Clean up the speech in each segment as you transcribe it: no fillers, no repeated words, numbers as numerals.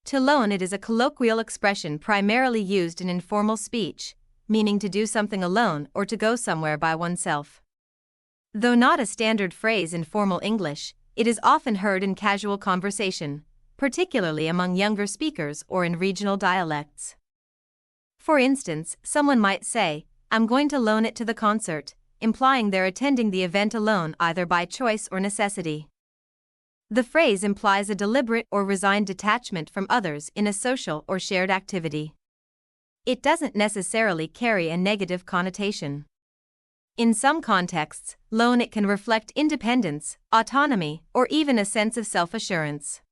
To loan it is a colloquial expression primarily used in informal speech, meaning to do something alone or to go somewhere by oneself. Though not a standard phrase in formal English, it is often heard in casual conversation, particularly among younger speakers or in regional dialects. For instance, someone might say, "I'm going to loan it to the concert," implying they're attending the event alone either by choice or necessity. The phrase implies a deliberate or resigned detachment from others in a social or shared activity. It doesn't necessarily carry a negative connotation. In some contexts, loan it can reflect independence, autonomy, or even a sense of self-assurance.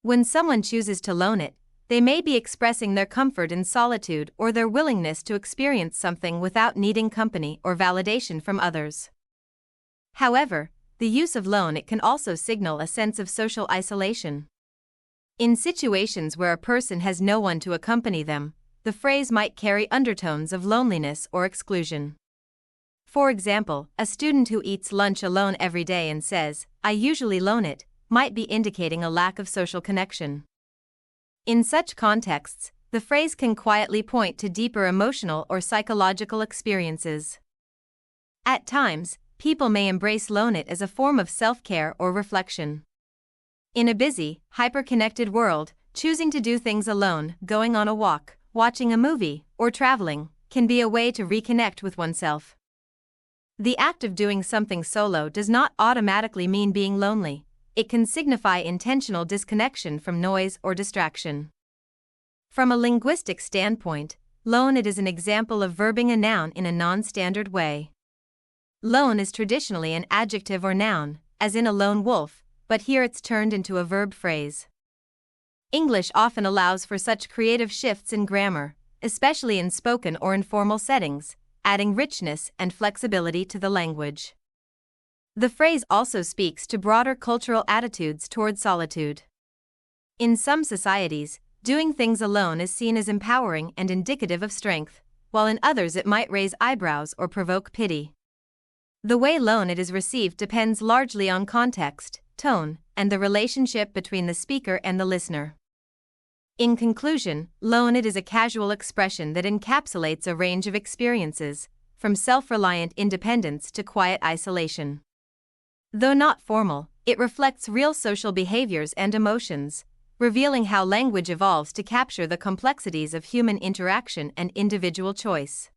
When someone chooses to loan it, they may be expressing their comfort in solitude or their willingness to experience something without needing company or validation from others. However, the use of loan it can also signal a sense of social isolation. In situations where a person has no one to accompany them, the phrase might carry undertones of loneliness or exclusion. For example, a student who eats lunch alone every day and says, "I usually loan it," might be indicating a lack of social connection. In such contexts, the phrase can quietly point to deeper emotional or psychological experiences. At times, people may embrace loan it as a form of self-care or reflection. In a busy, hyper-connected world, choosing to do things alone, going on a walk, watching a movie, or traveling, can be a way to reconnect with oneself. The act of doing something solo does not automatically mean being lonely. It can signify intentional disconnection from noise or distraction. From a linguistic standpoint, loan it is an example of verbing a noun in a non-standard way. Lone is traditionally an adjective or noun, as in a lone wolf, but here it's turned into a verb phrase. English often allows for such creative shifts in grammar, especially in spoken or informal settings, adding richness and flexibility to the language. The phrase also speaks to broader cultural attitudes toward solitude. In some societies, doing things alone is seen as empowering and indicative of strength, while in others it might raise eyebrows or provoke pity. The way loan it is received depends largely on context, tone, and the relationship between the speaker and the listener. In conclusion, loan it is a casual expression that encapsulates a range of experiences, from self-reliant independence to quiet isolation. Though not formal, it reflects real social behaviors and emotions, revealing how language evolves to capture the complexities of human interaction and individual choice.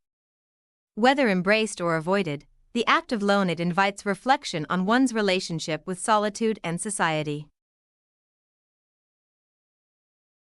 Whether embraced or avoided, the act of loan it invites reflection on one's relationship with solitude and society.